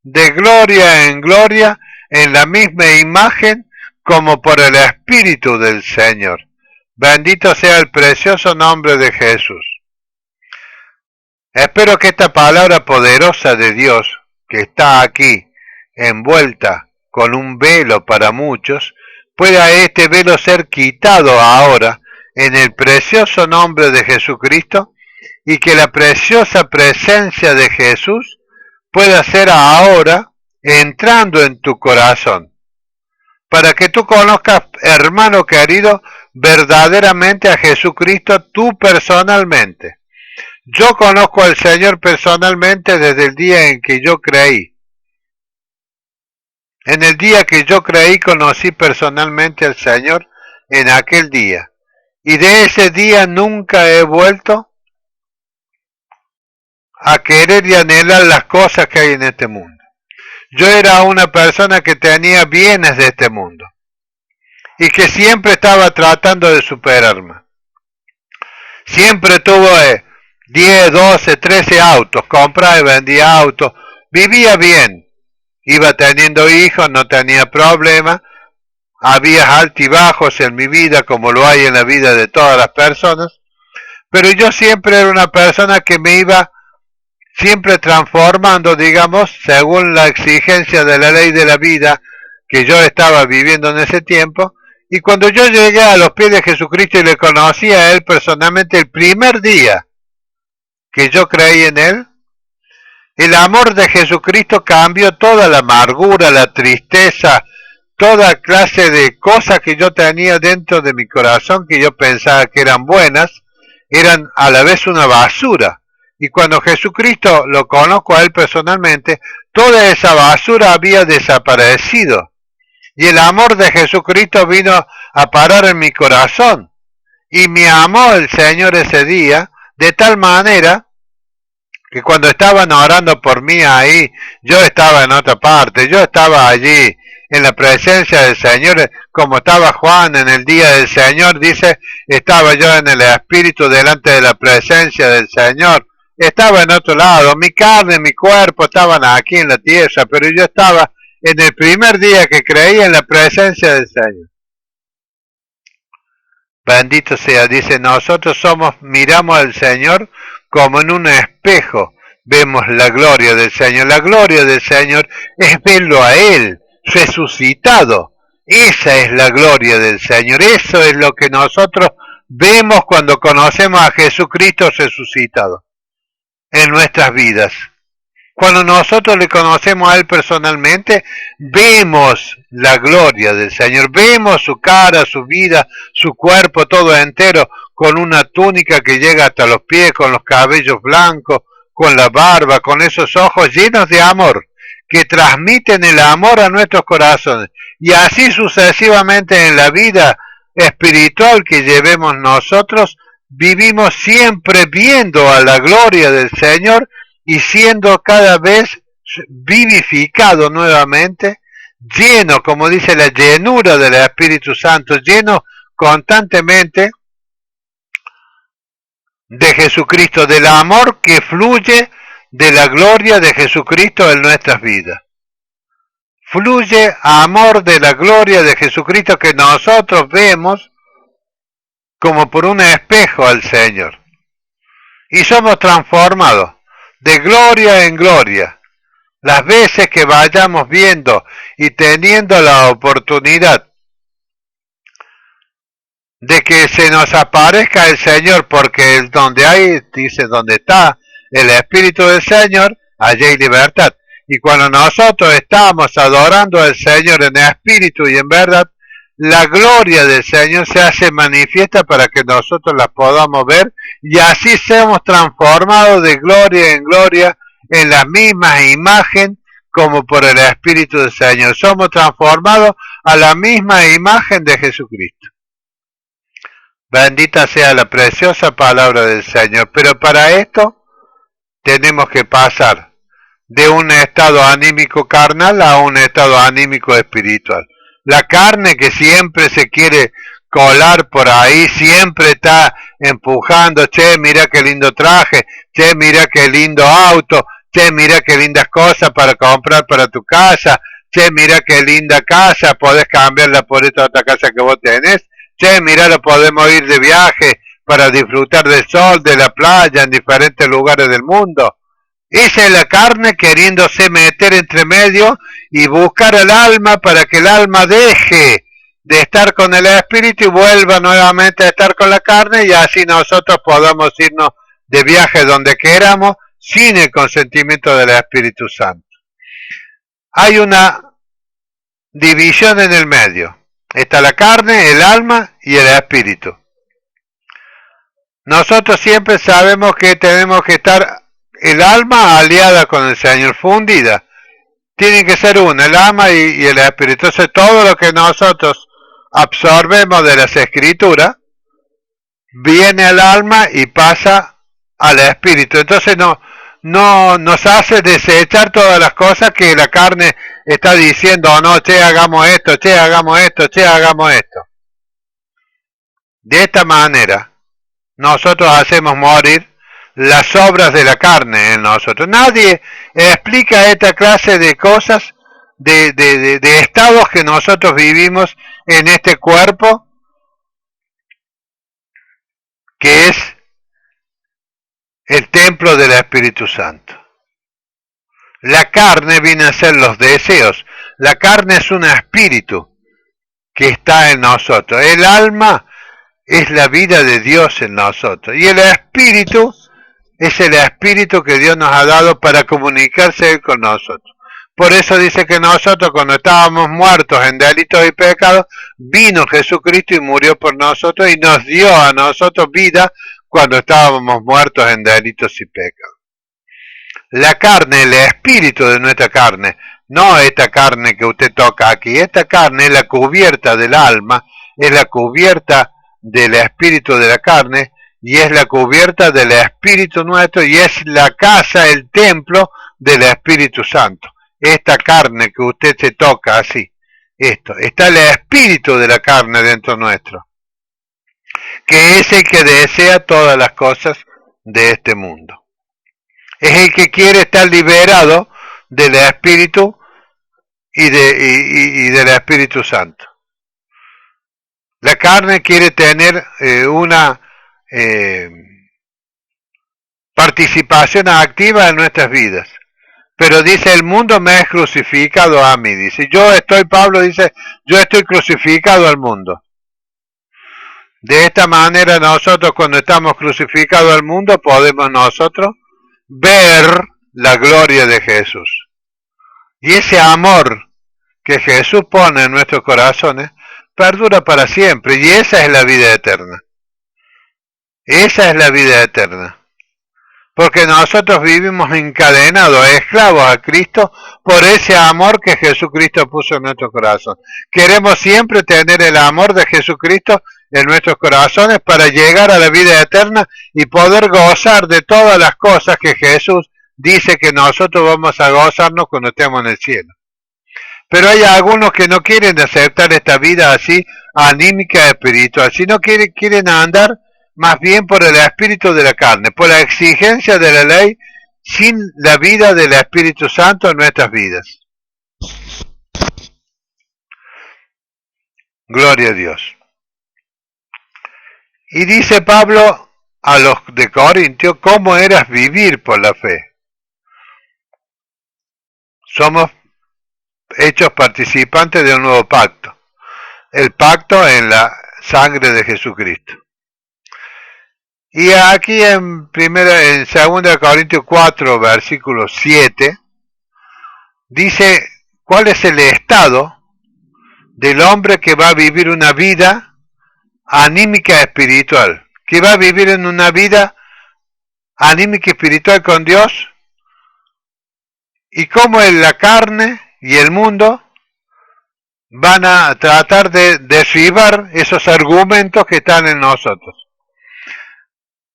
de gloria en gloria en la misma imagen como por el Espíritu del Señor. Bendito sea el precioso nombre de Jesús. Espero que esta palabra poderosa de Dios, que está aquí envuelta con un velo para muchos, pueda este velo ser quitado ahora en el precioso nombre de Jesucristo, y que la preciosa presencia de Jesús pueda ser ahora entrando en tu corazón, para que tú conozcas, hermano querido, verdaderamente a Jesucristo tú personalmente. Yo conozco al Señor personalmente desde el día en que yo creí. En el día que yo creí conocí personalmente al Señor en aquel día. Y de ese día nunca he vuelto a querer y anhelar las cosas que hay en este mundo. Yo era una persona que tenía bienes de este mundo y que siempre estaba tratando de superarme. Siempre tuve 10, 12, 13 autos, compraba y vendía autos, vivía bien, iba teniendo hijos, no tenía problema, había altibajos en mi vida como lo hay en la vida de todas las personas, pero yo siempre era una persona que me iba siempre transformando, digamos, según la exigencia de la ley de la vida que yo estaba viviendo en ese tiempo. Y cuando yo llegué a los pies de Jesucristo y le conocí a Él personalmente el primer día que yo creí en Él, el amor de Jesucristo cambió toda la amargura, la tristeza, toda clase de cosas que yo tenía dentro de mi corazón, que yo pensaba que eran buenas, eran a la vez una basura. Y cuando Jesucristo lo conozco a Él personalmente, toda esa basura había desaparecido. Y el amor de Jesucristo vino a parar en mi corazón. Y me amó el Señor ese día, de tal manera que cuando estaban orando por mí ahí, yo estaba en otra parte, yo estaba allí en la presencia del Señor, como estaba Juan en el día del Señor, dice, estaba yo en el Espíritu delante de la presencia del Señor. Estaba en otro lado, mi carne, mi cuerpo estaban aquí en la tierra, pero yo estaba en el primer día que creí en la presencia del Señor. Bendito sea, dice, nosotros miramos al Señor como en un espejo, vemos la gloria del Señor. La gloria del Señor es verlo a Él, resucitado. Esa es la gloria del Señor, eso es lo que nosotros vemos cuando conocemos a Jesucristo resucitado en nuestras vidas. Cuando nosotros le conocemos a Él personalmente, vemos la gloria del Señor, vemos su cara, su vida, su cuerpo todo entero, con una túnica que llega hasta los pies, con los cabellos blancos, con la barba, con esos ojos llenos de amor, que transmiten el amor a nuestros corazones. Y así sucesivamente en la vida espiritual que llevemos nosotros, vivimos siempre viendo a la gloria del Señor y siendo cada vez vivificado nuevamente, lleno, como dice, la llenura del Espíritu Santo, lleno constantemente de Jesucristo, del amor que fluye de la gloria de Jesucristo en nuestras vidas. Fluye amor de la gloria de Jesucristo que nosotros vemos como por un espejo al Señor. Y somos transformados de gloria en gloria. Las veces que vayamos viendo y teniendo la oportunidad de que se nos aparezca el Señor, porque donde hay, dice, donde está el Espíritu del Señor, allí hay libertad. Y cuando nosotros estamos adorando al Señor en espíritu y en verdad, la gloria del Señor se hace manifiesta para que nosotros la podamos ver y así seamos transformados de gloria en gloria en la misma imagen como por el Espíritu del Señor. Somos transformados a la misma imagen de Jesucristo. Bendita sea la preciosa palabra del Señor. Pero para esto tenemos que pasar de un estado anímico carnal a un estado anímico espiritual. La carne que siempre se quiere colar por ahí, siempre está empujando, che, mira qué lindo traje, che, mira qué lindo auto, che, mira qué lindas cosas para comprar para tu casa, che, mira qué linda casa, podés cambiarla por esta otra casa que vos tenés, che, mira, lo podemos ir de viaje para disfrutar del sol, de la playa, en diferentes lugares del mundo. Esa es la carne queriéndose meter entre medio y buscar al alma para que el alma deje de estar con el espíritu y vuelva nuevamente a estar con la carne y así nosotros podamos irnos de viaje donde queramos sin el consentimiento del Espíritu Santo. Hay una división en el medio. Está la carne, el alma y el espíritu. Nosotros siempre sabemos que tenemos que estar el alma aliada con el Señor, fundida. Tiene que ser una, el alma y el espíritu. Entonces todo lo que nosotros absorbemos de las escrituras viene al alma y pasa al espíritu. Entonces no nos hace desechar todas las cosas que la carne está diciendo, oh, no, che, hagamos esto, che, hagamos esto, che, hagamos esto. De esta manera, nosotros hacemos morir las obras de la carne en nosotros. Nadie explica esta clase de cosas, de estados que nosotros vivimos en este cuerpo, que es el templo del Espíritu Santo. La carne viene a ser los deseos. La carne es un espíritu que está en nosotros. El alma es la vida de Dios en nosotros. Y el espíritu es el espíritu que Dios nos ha dado para comunicarse con nosotros. Por eso dice que nosotros, cuando estábamos muertos en delitos y pecados, vino Jesucristo y murió por nosotros y nos dio a nosotros vida cuando estábamos muertos en delitos y pecados. La carne, el espíritu de nuestra carne, no esta carne que usted toca aquí, esta carne es la cubierta del alma, es la cubierta del espíritu de la carne y es la cubierta del espíritu nuestro y es la casa, el templo del Espíritu Santo. Esta carne que usted se toca así, esto, está el espíritu de la carne dentro nuestro, que es el que desea todas las cosas de este mundo. Es el que quiere estar liberado del espíritu y del Espíritu Santo. La carne quiere tener una participación activa en nuestras vidas. Pero dice, el mundo me es crucificado a mí. Dice, Pablo dice, yo estoy crucificado al mundo. De esta manera nosotros cuando estamos crucificados al mundo podemos nosotros ver la gloria de Jesús. Y ese amor que Jesús pone en nuestros corazones perdura para siempre. Y esa es la vida eterna. Esa es la vida eterna. Porque nosotros vivimos encadenados, esclavos a Cristo, por ese amor que Jesucristo puso en nuestro corazón. Queremos siempre tener el amor de Jesucristo en nuestros corazones para llegar a la vida eterna y poder gozar de todas las cosas que Jesús dice que nosotros vamos a gozarnos cuando estemos en el cielo. Pero hay algunos que no quieren aceptar esta vida así, anímica, espiritual, sino quieren andar más bien por el espíritu de la carne, por la exigencia de la ley, sin la vida del Espíritu Santo en nuestras vidas. Gloria a Dios. Y dice Pablo a los de Corintio, ¿cómo eras vivir por la fe? Somos hechos participantes de un nuevo pacto, el pacto en la sangre de Jesucristo. Y aquí en 2 Corintios 4, versículo 7, dice cuál es el estado del hombre que va a vivir una vida anímica espiritual, que va a vivir en una vida anímica espiritual con Dios, y cómo en la carne y el mundo van a tratar de derribar esos argumentos que están en nosotros.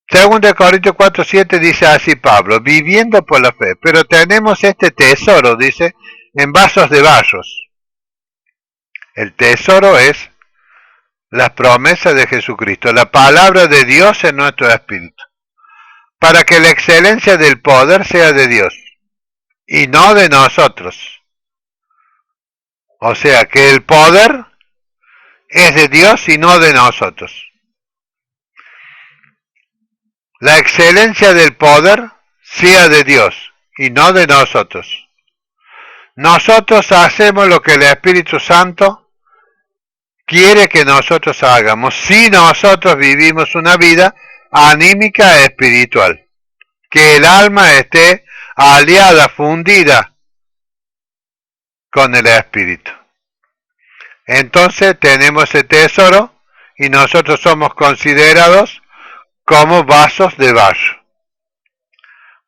2 Corintios 4:7 dice así Pablo, viviendo por la fe, pero tenemos este tesoro, dice, en vasos de barros. El tesoro es las promesas de Jesucristo, la palabra de Dios en nuestro espíritu, para que la excelencia del poder sea de Dios y no de nosotros. O sea, que el poder es de Dios y no de nosotros. La excelencia del poder sea de Dios y no de nosotros. Nosotros hacemos lo que el Espíritu Santo quiere que nosotros hagamos, si nosotros vivimos una vida anímica espiritual. Que el alma esté aliada, fundida con el espíritu. Entonces tenemos ese tesoro y nosotros somos considerados como vasos de barro.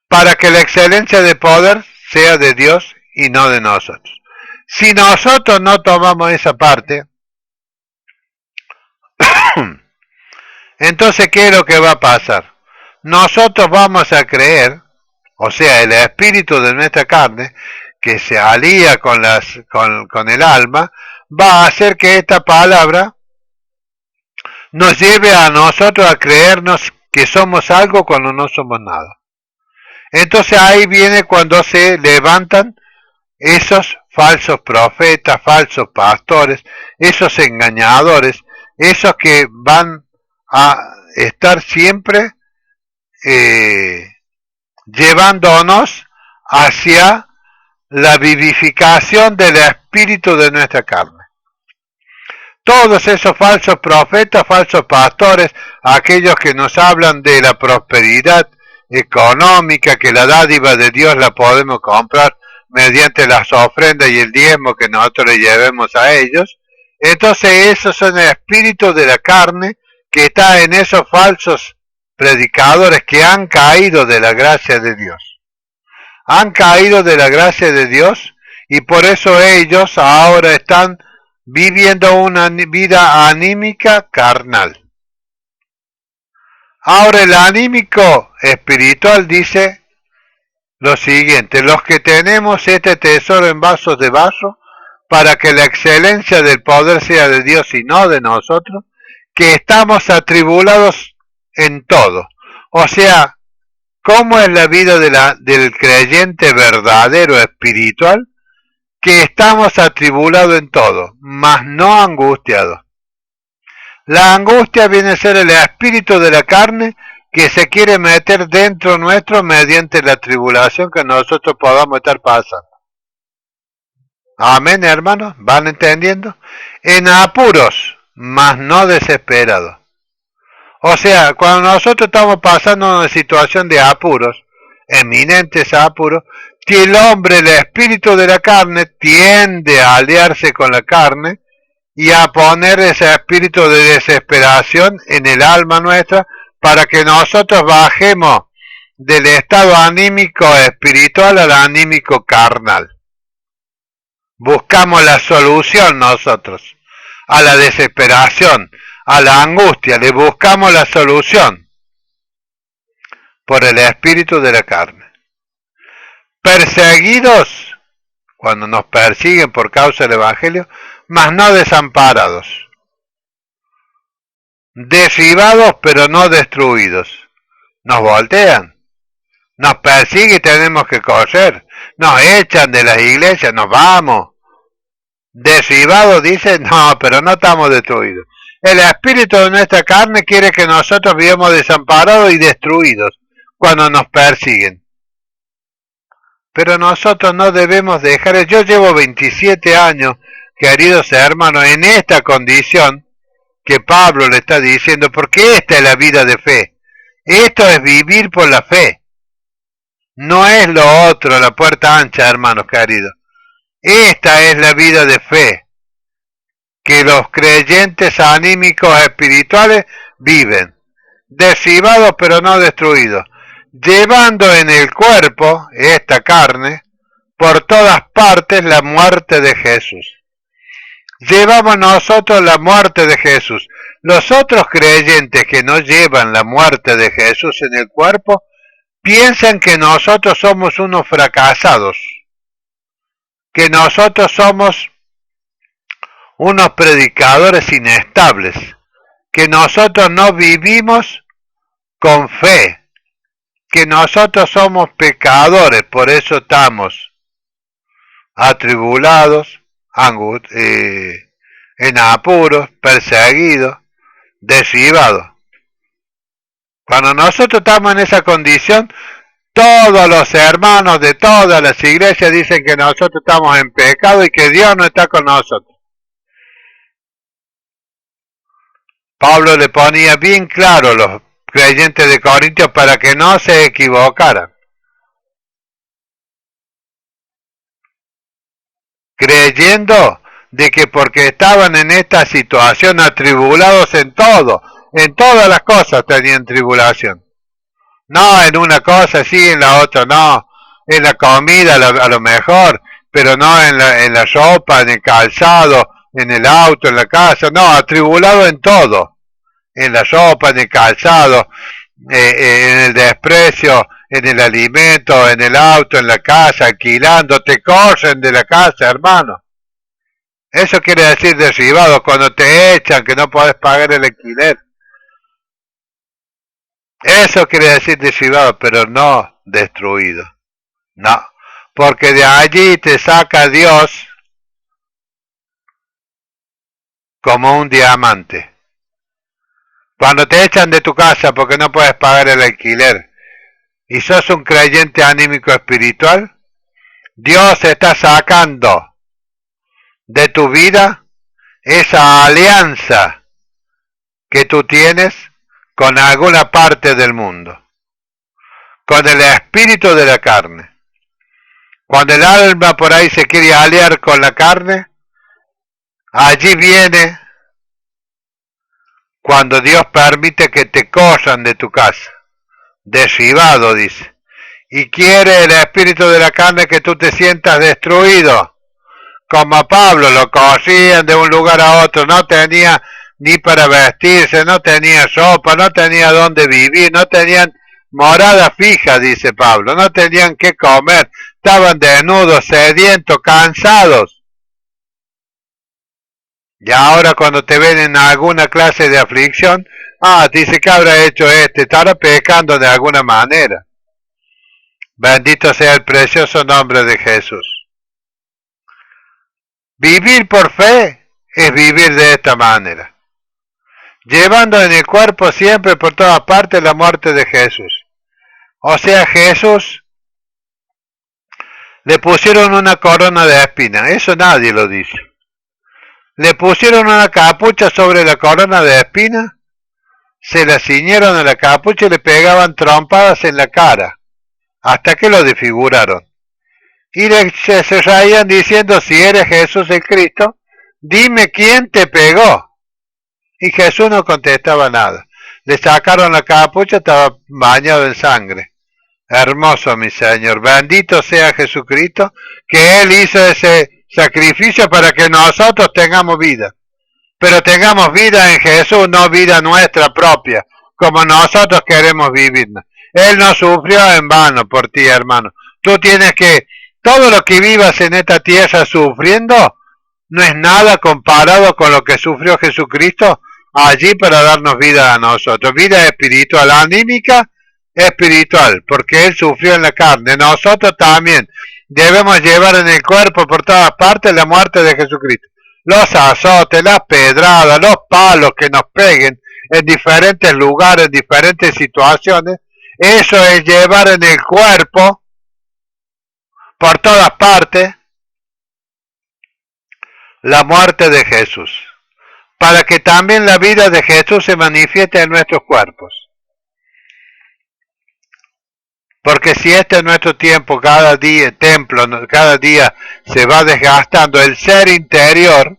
Para que la excelencia de poder sea de Dios y no de nosotros. Si nosotros no tomamos esa parte, entonces ¿qué es lo que va a pasar? Nosotros vamos a creer, o sea, el espíritu de nuestra carne, que se alía con el alma, va a hacer que esta palabra nos lleve a nosotros a creernos que somos algo cuando no somos nada. Entonces ahí viene cuando se levantan esos falsos profetas, falsos pastores, esos engañadores, esos que van a estar siempre llevándonos hacia la vivificación del espíritu de nuestra carne. Todos esos falsos profetas, falsos pastores, aquellos que nos hablan de la prosperidad económica, que la dádiva de Dios la podemos comprar mediante las ofrendas y el diezmo que nosotros le llevemos a ellos, entonces esos son el espíritu de la carne que está en esos falsos predicadores que han caído de la gracia de Dios. Han caído de la gracia de Dios y por eso ellos ahora están viviendo una vida anímica carnal. Ahora el anímico espiritual dice lo siguiente: los que tenemos este tesoro en vasos de barro, para que la excelencia del poder sea de Dios y no de nosotros, que estamos atribulados en todo. O sea, ¿cómo es la vida del creyente verdadero espiritual? Que estamos atribulados en todo, mas no angustiados. La angustia viene a ser el espíritu de la carne que se quiere meter dentro nuestro mediante la tribulación que nosotros podamos estar pasando. Amén, hermanos, ¿van entendiendo? En apuros, mas no desesperados. O sea, cuando nosotros estamos pasando una situación de apuros, eminentes apuros, que el hombre, el espíritu de la carne, tiende a aliarse con la carne y a poner ese espíritu de desesperación en el alma nuestra para que nosotros bajemos del estado anímico espiritual al anímico carnal. Buscamos la solución nosotros a la desesperación, a la angustia, le buscamos la solución por el espíritu de la carne. Perseguidos, cuando nos persiguen por causa del evangelio, mas no desamparados. Derribados pero no destruidos. Nos voltean, nos persiguen y tenemos que correr, nos echan de las iglesias, nos vamos. Derribados dice, no, pero no estamos destruidos. El espíritu de nuestra carne quiere que nosotros vivamos desamparados y destruidos cuando nos persiguen. Pero nosotros no debemos dejar. Yo llevo 27 años, queridos hermanos, en esta condición que Pablo le está diciendo, porque esta es la vida de fe. Esto es vivir por la fe. No es lo otro, la puerta ancha, hermanos queridos. Esta es la vida de fe que los creyentes anímicos espirituales viven, derribados pero no destruidos, llevando en el cuerpo, esta carne, por todas partes la muerte de Jesús. Llevamos nosotros la muerte de Jesús. Los otros creyentes que no llevan la muerte de Jesús en el cuerpo, piensan que nosotros somos unos fracasados, que nosotros somos unos predicadores inestables, que nosotros no vivimos con fe, que nosotros somos pecadores, por eso estamos atribulados, en apuros, perseguidos, derribados. Cuando nosotros estamos en esa condición, todos los hermanos de todas las iglesias dicen que nosotros estamos en pecado y que Dios no está con nosotros. Pablo le ponía bien claro a los creyentes de Corintios para que no se equivocaran, creyendo de que porque estaban en esta situación atribulados en todo, en todas las cosas tenían tribulación. No en una cosa sí, en la otra no, en la comida a lo mejor, pero no en la ropa, en el calzado, en el auto, en la casa, no, atribulado en todo, en la ropa, en el calzado, en el desprecio, en el alimento, en el auto, en la casa, alquilando, te corren de la casa, hermano. Eso quiere decir derribado, cuando te echan que no podés pagar el alquiler. Eso quiere decir derribado, pero no destruido. No, porque de allí te saca Dios como un diamante. Cuando te echan de tu casa porque no puedes pagar el alquiler y sos un creyente anímico espiritual, Dios está sacando de tu vida esa alianza que tú tienes con alguna parte del mundo, con el espíritu de la carne. Cuando el alma por ahí se quiere aliar con la carne, allí viene cuando Dios permite que te corran de tu casa, derribado, dice. Y quiere el espíritu de la carne que tú te sientas destruido. Como a Pablo, lo corrían de un lugar a otro, no tenía ni para vestirse, no tenía ropa, no tenía dónde vivir, no tenían morada fija, dice Pablo, no tenían qué comer, estaban desnudos, sedientos, cansados. Y ahora cuando te ven en alguna clase de aflicción, dice que habrá hecho estará pecando de alguna manera. Bendito sea el precioso nombre de Jesús. Vivir por fe es vivir de esta manera, llevando en el cuerpo siempre por todas partes la muerte de Jesús. O sea, Jesús le pusieron una corona de espinas, eso nadie lo dice. Le pusieron una capucha sobre la corona de espinas, se la ciñeron a la capucha y le pegaban trompadas en la cara, hasta que lo desfiguraron. Y se reían diciendo, si eres Jesús el Cristo, dime quién te pegó. Y Jesús no contestaba nada. Le sacaron la capucha, estaba bañado en sangre. Hermoso mi Señor, bendito sea Jesucristo, que Él hizo ese sacrificio para que nosotros tengamos vida. Pero tengamos vida en Jesús, no vida nuestra propia, como nosotros queremos vivir. Él no sufrió en vano por ti, hermano. Tú tienes que, todo lo que vivas en esta tierra sufriendo, no es nada comparado con lo que sufrió Jesucristo allí para darnos vida a nosotros. Vida espiritual, anímica, espiritual, porque Él sufrió en la carne. Nosotros también debemos llevar en el cuerpo por todas partes la muerte de Jesucristo. Los azotes, las pedradas, los palos que nos peguen en diferentes lugares, en diferentes situaciones, eso es llevar en el cuerpo por todas partes la muerte de Jesús, para que también la vida de Jesús se manifieste en nuestros cuerpos. Porque si este es nuestro tiempo, cada día, templo, cada día se va desgastando, el ser interior,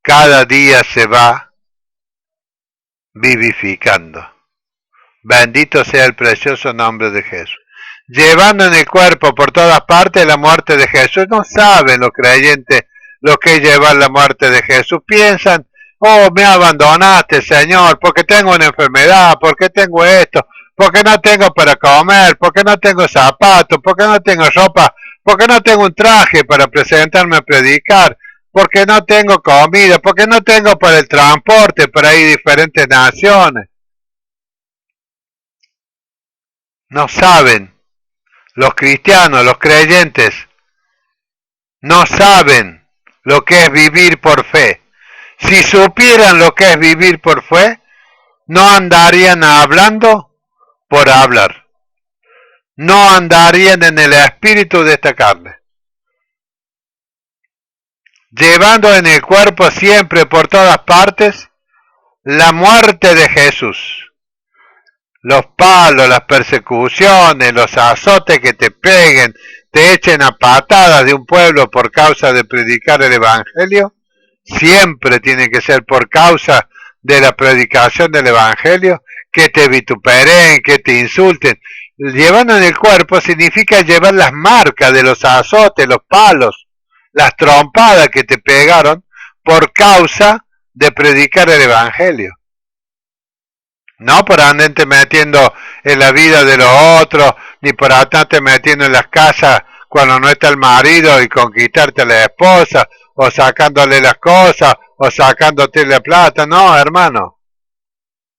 cada día se va vivificando. Bendito sea el precioso nombre de Jesús. Llevando en el cuerpo por todas partes la muerte de Jesús. No saben los creyentes lo que es llevar la muerte de Jesús. Piensan, me abandonaste, Señor, porque tengo una enfermedad, porque tengo esto, porque no tengo para comer, porque no tengo zapatos, porque no tengo ropa, porque no tengo un traje para presentarme a predicar, porque no tengo comida, porque no tengo para el transporte para ir a diferentes naciones. No saben, los cristianos, los creyentes, no saben lo que es vivir por fe. Si supieran lo que es vivir por fe, no andarían hablando por hablar. No andarían en el espíritu de esta carne. Llevando en el cuerpo siempre por todas partes la muerte de Jesús. los palos, las persecuciones, los azotes que te peguen, te echen a patadas de un pueblo por causa de predicar el Evangelio, siempre tiene que ser por causa de la predicación del Evangelio, que te vituperen, que te insulten. Llevando en el cuerpo significa llevar las marcas de los azotes, los palos, las trompadas que te pegaron por causa de predicar el Evangelio. No por andarte metiendo en la vida de los otros, ni por andarte metiendo en las casas cuando no está el marido y conquistarte a la esposa, o sacándole las cosas, o sacándote la plata. No, hermano.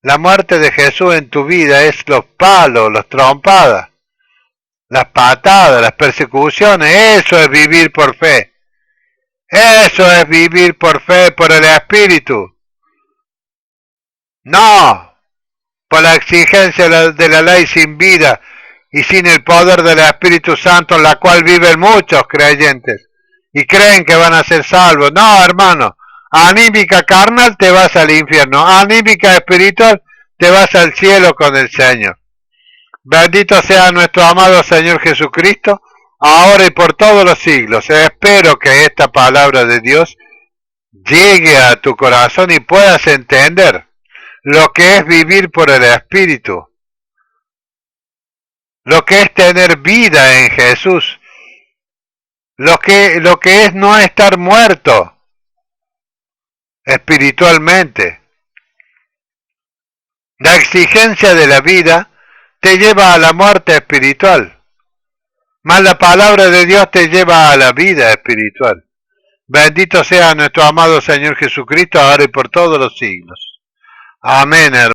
La muerte de Jesús en tu vida es los palos, las trompadas, las patadas, las persecuciones. Eso es vivir por fe. Eso es vivir por fe, por el Espíritu. No por la exigencia de la ley sin vida y sin el poder del Espíritu Santo, en la cual viven muchos creyentes y creen que van a ser salvos. No, hermano, anímica carnal te vas al infierno, anímica espiritual te vas al cielo con el Señor. Bendito sea nuestro amado Señor Jesucristo, ahora y por todos los siglos. Espero que esta palabra de Dios llegue a tu corazón y puedas entender lo que es vivir por el Espíritu, lo que es tener vida en Jesús, lo que es no estar muerto espiritualmente. La exigencia de la vida te lleva a la muerte espiritual, mas la palabra de Dios te lleva a la vida espiritual. Bendito sea nuestro amado Señor Jesucristo, ahora y por todos los siglos. Amén, hermano.